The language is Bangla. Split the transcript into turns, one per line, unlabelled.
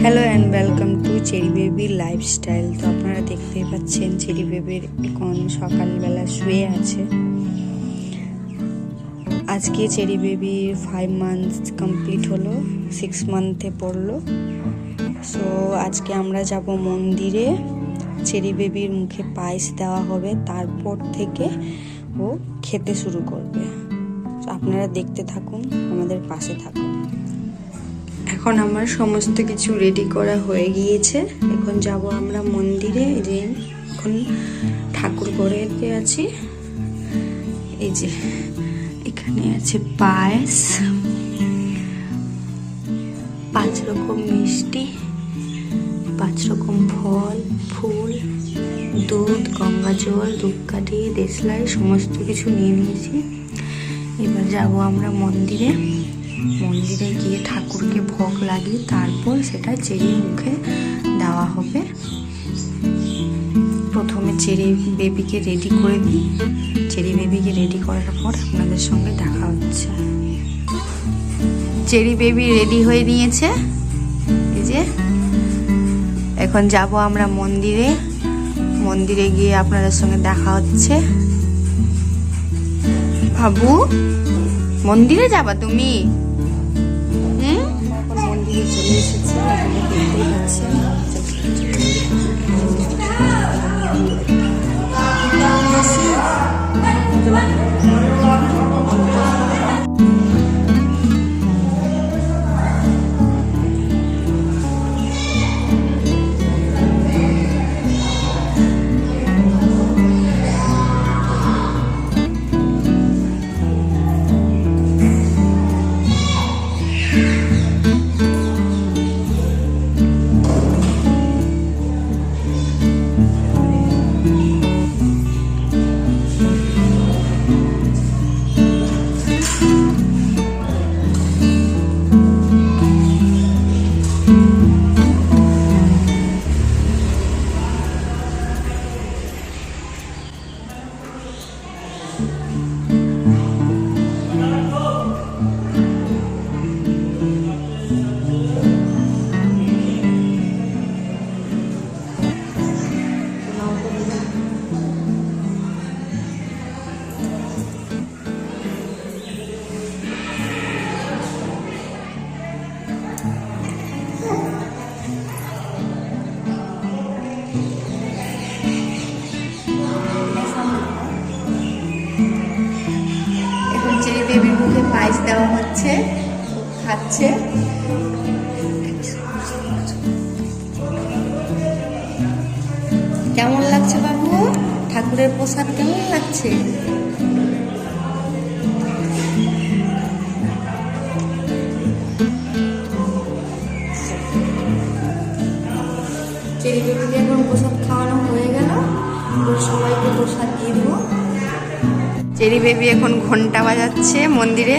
Hello and welcome to cherry বেবির লাইফস্টাইল। তো আপনারা দেখতেই পাচ্ছেন চেরি বেবির এখন সকালবেলা শুয়ে আছে। আজকে চেরি বেবির 5 মান্থস কমপ্লিট হলো, 6 মান্থে পড়লো। সো আজকে আমরা যাব মন্দিরে, চেরি বেবির মুখে পায়েস দেওয়া হবে, তারপর থেকে ও খেতে শুরু করবে। আপনারা দেখতে থাকুন, আমাদের পাশে থাকুন। এখন আমার সমস্ত কিছু রেডি করা হয়ে গিয়েছে। এখন যাব আমরা মন্দিরে। এই যে এখন ঠাকুর ঘরেতে আছি। এই যে এখানে আছে পায়েস, 5 রকম মিষ্টি, 5 রকম ফল, ফুল, দুধ, গঙ্গা জল, ধূপকাঠি, দেশলাই সমস্ত কিছু নিয়ে নিয়েছি। এবার যাব আমরা মন্দিরে। মন্দিরে গিয়ে ঠাকুরকে ভোগ লাগিয়ে তারপর সেটা চেরির মুখে দেওয়া হবে। প্রথমে চেরি বেবিকে রেডি করে দিই। চেরি বেবিকে রেডি করার পর আপনাদের সঙ্গে দেখা হচ্ছে। চেরি বেবি রেডি হয়ে নিয়েছে। এই যে এখন যাব আমরা মন্দিরে। মন্দিরে গিয়ে আপনাদের সঙ্গে দেখা হচ্ছে। বাবু, মন্দিরে যাবা তুমি? এখন মন্দিরে চলে এসেছে, আপনারা দেখতেই পাচ্ছেন। বেবির মুখে পায়েস দেওয়া হচ্ছে, খাচ্ছে। কেমন লাগছে বাবু? ঠাকুরের প্রসাদ কেমন লাগছে? চেরি বেবিকে এখন প্রসাদ খাওয়ানো হয়ে গেল। সবাইকে প্রসাদ দিয়ে দেবো। চেরি বেবি এখন ঘন্টা বাজাচ্ছে মন্দিরে।